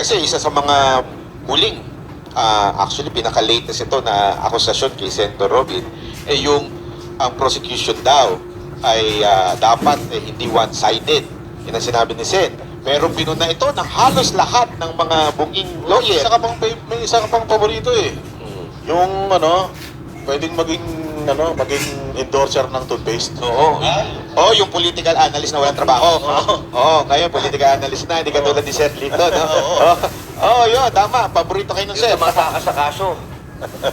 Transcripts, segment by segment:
Kasi isa sa mga huling, actually pinaka-latest ito na akusasyon kay Senator Robin, yung ang prosecution daw ay dapat hindi one-sided. Yan ang sinabi ni Sen. Pero pinuna ito ng halos lahat ng mga bunging lawyer. May isa ka pang paborito eh. Yung pwedeng maging endorser ng toothpaste. Oo. Oo, yung political analyst na walang trabaho. Oo, ngayon political analyst na, hindi katulad ni Sir Lito, no? Oo, yun, tama. Paborito kayo ng Sir. Tumatakas sa kaso.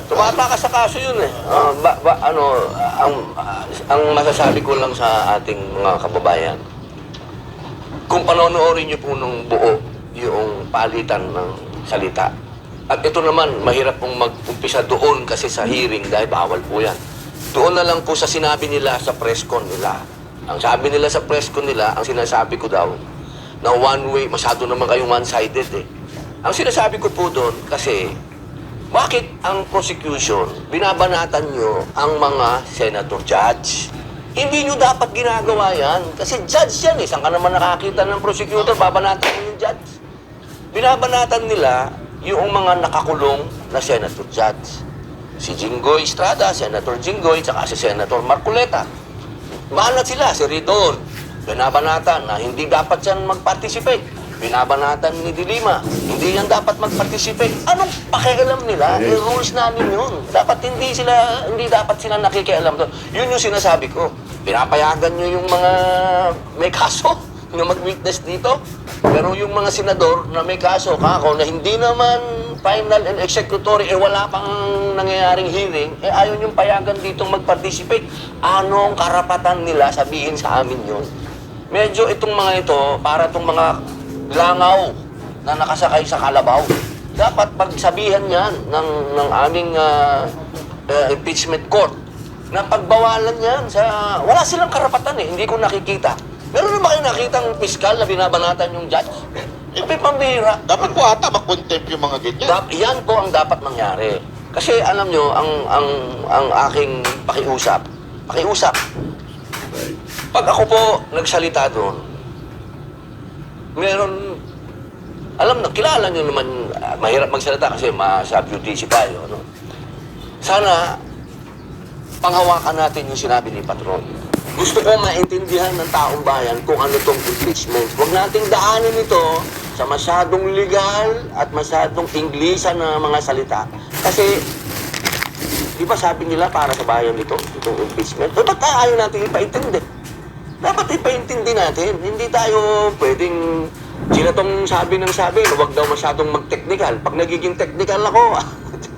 Tumatakas sa kaso yun eh. Ang masasabi ko lang sa ating mga kababayan, kung panonoorin niyo po ng buo yung palitan ng salita, at ito naman, mahirap pong mag-umpisa doon kasi sa hearing dahil bawal po yan. Doon na lang po sa sinabi nila sa press con nila. Ang sabi nila sa press con nila, ang sinasabi ko daw, na one way, masyado naman kayong one-sided eh. Ang sinasabi ko po doon kasi, bakit ang prosecution, binabanatan nyo ang mga senator judge? Hindi nyo dapat ginagawa yan. Kasi judge yan eh. Saan ka naman nakakita ng prosecutor, babanatan mo yung judge? Binabanatan nila yung mga nakakulong na senator judge. Si Jinggoy Estrada, Senator Jinggoy, tsaka si Senator Marcoleta. Banat sila, si Ridon. Binabanatan na hindi dapat yan mag-participate. Binabanatan ni Dilima, hindi yan dapat mag-participate. Anong pakialam nila? Yes. Rules namin yun. Hindi dapat sila nakikialam doon. Yun yung sinasabi ko. Pinapayagan nyo yung mga may kaso na mag-witness dito. Pero yung mga senador na may kaso, kako, na hindi naman final and executory, wala pang nangyayaring hearing, ayaw yung payagan ditong mag-participate. Anong karapatan nila sabihin sa amin yun? Medyo itong mga ito, para itong mga langaw na nakasakay sa kalabaw. Dapat pagsabihan yan ng aming impeachment court na pagbawalan yan sa... Wala silang karapatan eh, hindi ko nakikita. Meron na ba kayo nakitang piskal na binabanatan yung judge? Sabi, pambihira. Dapat po ata makontempt yung mga ganyan. Yan po ang dapat mangyari. Kasi alam nyo, ang aking pakiusap. Pag ako po nagsalita doon, meron, kilala nyo naman, mahirap magsalita kasi sa beauty tayo, no? Sana, panghawakan natin yung sinabi ni Patron. Gusto ko maintindihan ng taong bayan kung ano tong impeachment. Huwag nating daanin ito sa masyadong legal at masyadong Inglesan na mga salita. Kasi, di ba sabi nila para sa bayan nito, itong impeachment? Ba't ayaw natin ipaintindi? Dapat ipaintindi natin. Hindi tayo pwedeng sila tong sabi ng sabi, huwag daw masyadong mag-technical. Pag nagiging technical ako,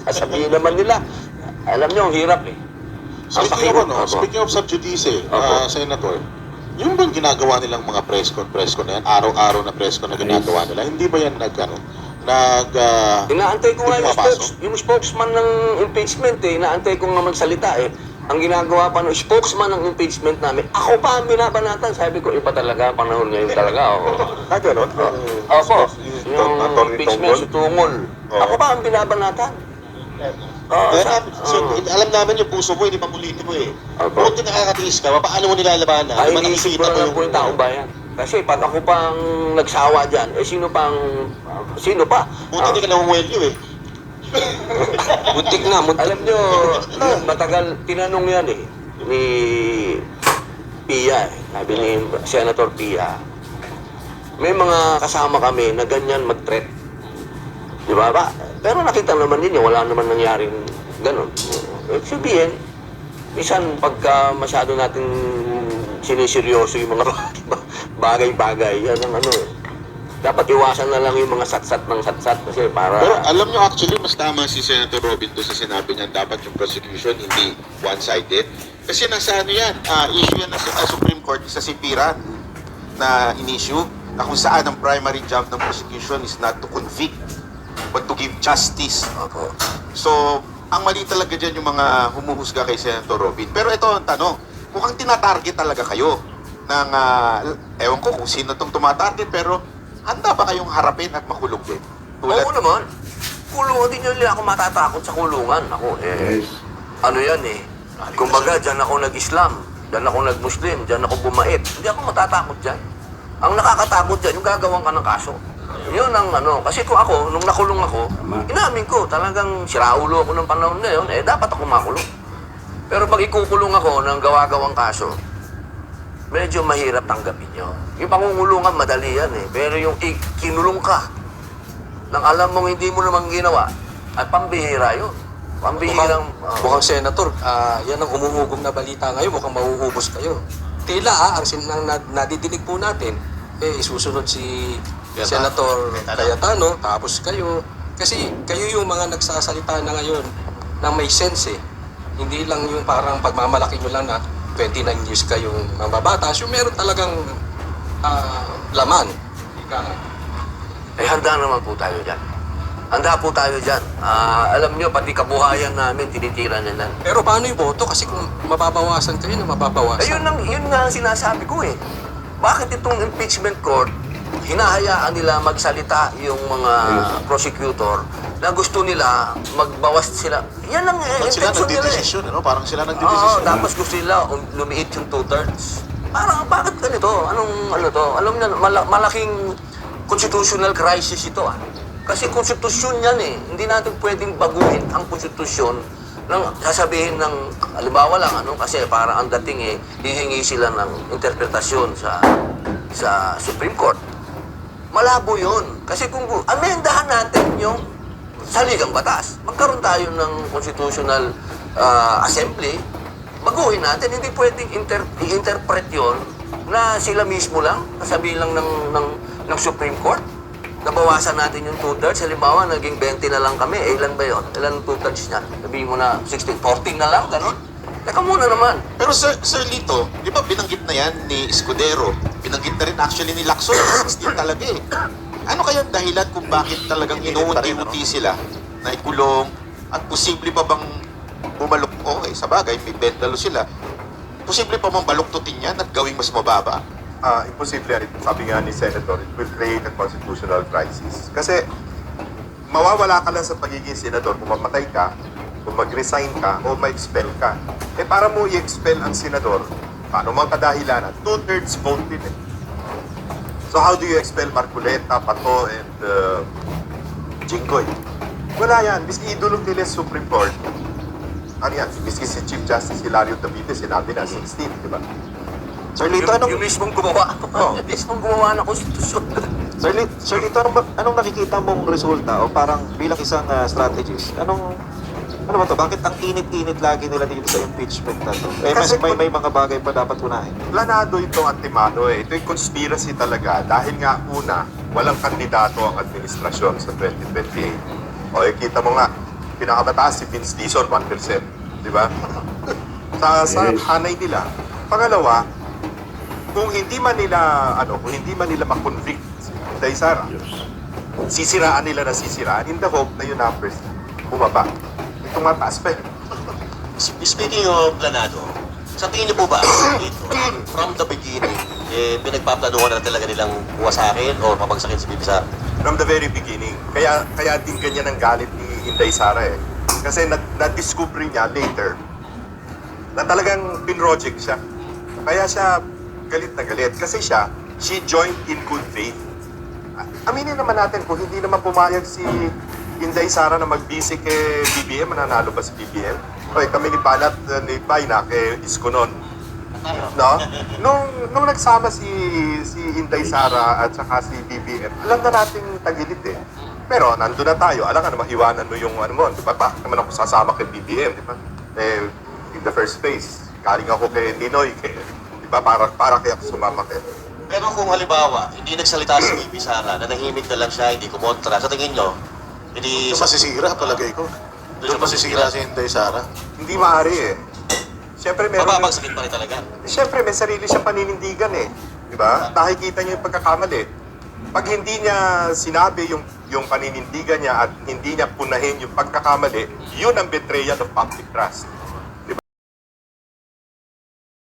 sasabihin naman nila, alam nyo, ang hirap eh. Speaking of sub judice, Senator, yung bang ginagawa nilang mga press con na yan, araw-araw na press con na ginagawa nila, hindi ba yan inaantay ko nga yung spokesman ng impeachment eh, inaantay ko nga magsalita eh. Ang ginagawa pa ng spokesman ng impeachment namin, ako pa ang binabanatan. Sabi ko, iba talaga, panahon ngayon talaga. Gano'n? Opo, yung impeachment si Tungol. Ako pa ang binabanatan. Alam namin yung puso mo, hindi pa politiko eh. Buti nakakatiis ka, paano mo nilalabanan? Ay, iniisip ko naman po yung taong bayan. Kasi pag ako pang nagsawa dyan, sino pa? Buti hindi ka namumwelyo eh. Muntik na. Alam nyo, matagal, tinanong yan eh, ni Pia eh. Sabi ni Senator Pia, may mga kasama kami na ganyan mag-threat. Di ba ba? Pero nakita naman din wala naman nangyaring ganun. Sabihin, minsan pagka masyado natin siniseryoso yung mga bagay-bagay, yan ang dapat iwasan na lang yung mga satsat ng satsat kasi para... Pero alam nyo actually, mas tama si Senator Robin to sa sinabi niya, dapat yung prosecution hindi one-sided. Kasi nasa issue yan sa Supreme Court sa Sipiran na in-issue na kung saan ang primary job ng prosecution is not to convict but to give justice. So, ang mali talaga dyan yung mga humuhusga kay Senator Robin. Pero ito ang tanong, mukhang tinatarget talaga kayo ng, ewan ko kung sino itong tumatarget, pero handa ba kayong harapin at makulong din? Oo naman. Kulungan din yun ako matatakot sa kulungan. Ako ano yan eh. Kumbaga, dyan ako nag-Islam, dyan ako nag-Muslim, dyan ako bumait. Hindi ako matatakot dyan. Ang nakakatakot dyan, yung gagawin ka ng kaso. Yun ang ano, kasi kung ako, nung nakulong ako, inamin ko, talagang siraulo ako ng panahon na yun, dapat ako makulong. Pero pag ikukulong ako ng gawa-gawang kaso, medyo mahirap tanggapin yun. Yung pangungulungan, madali yan Pero yung kinulong ka, nang alam mong hindi mo namang ginawa, at pambihira yun. Pambihirang... Mukhang senator, yan ang humuhugong na balita ngayon, mukhang mahuhubos kayo. Tila ang nadidinig po natin, isusunod si Senator Cayetano, tapos kayo. Kasi kayo yung mga nagsasalita na ngayon na may sense Hindi lang yung parang pagmamalaki nyo lang na 29 years kayong mababatas, yung meron talagang laman. Ika nga. handa naman po tayo dyan. Handa po tayo dyan. Alam nyo, pati kabuhayan namin, tinitira nila. Pero paano yung boto? Kasi kung mababawasan kayo na mababawasan. Yun nga ang sinasabi ko Bakit itong impeachment court, hinahayaan nila magsalita yung mga prosecutor na gusto nila magbawas sila. Yan ang Sila intention nila nagdidesisyon, Parang sila Oo, nagdidesisyon. tapos gusto nila lumiit yung 2/3. Parang, bakit ganito? Ano to? Alam niyo, malaking constitutional crisis ito Kasi konstitusyon yan Hindi natin pwedeng baguhin ang konstitusyon nang sasabihin ng, halimbawa lang, kasi parang ang dating hihingi sila ng interpretasyon sa Supreme Court. Malabo yun. Kasi kung amendahan natin yung saligang batas, magkaroon tayo ng constitutional assembly, baguhin natin. Hindi pwedeng i-interpret yun na sila mismo lang, sasabihin lang ng Supreme Court. Nabawasan natin yung 2/3. Halimbawa, naging 20 na lang kami. Ilan ba yun? Ilan 2/3 niya? Sabihin mo na 16, 14 na lang, gano'n? Teka muna naman. Pero Sir Lito, di ba binanggit na yan ni Escudero? Binanggit na rin actually ni Lacson. 16 talaga Ano kaya ang dahilan kung bakit talagang inuunti-unti sila na ikulong at posible pa bang bumalok? Okay, sa bagay, may bendalo sila. Posible pa bang baluktutin yan at gawing mas mababa? Imposible, sabi nga ni Senator, it will create a constitutional crisis. Kasi mawawala ka lang sa pagiging senador kung mamatay ka, kung mag-resign ka, o ma-expel ka. Para mo i-expel ang senador, paano mga kadahilanan? 2/3 vote din So how do you expel Marcoleta, Pato, and Jinggoy? Wala yan. Miski idulog nila sa Supreme Court. Ano yan? Miski si Chief Justice Hilario Davide, sinabi na 16, di ba? Sir Lito, Yung mismong gumawa. Yung mismong gumawa ng konstitusyon. Sir Lito, anong nakikita mong resulta o parang bilang isang strategist? Ano ba to? Bakit ang init-init lagi nila dito sa impeachment na to? Kasi may mga bagay pa dapat unahin. Planado itong antimano Ito yung conspiracy talaga dahil nga una, walang kandidato ang administrasyon sa 2028. Kita mo nga, pinakamataas si Vince Dizon, 1%. Di ba? sa hanay nila. Pangalawa, kung hindi man nila ma-convict si Inday Sara, sisiraan nila na sisiraan in the hope na yung numbers bumaba. Itong mataas pa Speaking of planado, sa tingin niyo po ba, ito, from the beginning, pinagpaplanuhan na talaga nilang wasakin o mabagsakin si Bibi Sara? From the very beginning. Kaya din ganyan ang galit ni Inday Sara Kasi na-discover niya later na talagang pinroject siya. Kaya siya galit na galit. Kasi she joined in good faith. Aminin naman natin, kung hindi naman pumayag si Inday Sara na mag-busy kay BBM, mananalo ba si BBM? Kami ni Palat, ni Paina, kay Isko nun. No? Nung nagsama si Inday Sara at saka si BBM, alam na nating tagilid Pero nandun na tayo, alam ka naman, iwanan mo yung di ba? Bakit naman ako sasama kay BBM, di ba? In the first place, galing ako kay Ninoy, di ba? Para kaya ako sumama kay. Pero kung halimbawa, hindi nagsalita si Bibi Sara, nanahimik na lang siya, hindi kumontra, sa tingin niyo, hindi... Masisira palagay ko. Doon masisira si Inday Sara. Hindi maaari Siyempre, Mababagsakin pa rin talaga. Siyempre, may sarili siyang paninindigan Di ba? Nakikita niyo yung pagkakamali. Pag hindi niya sinabi yung paninindigan niya at hindi niya punahin yung pagkakamali, yun ang betrayal of public trust.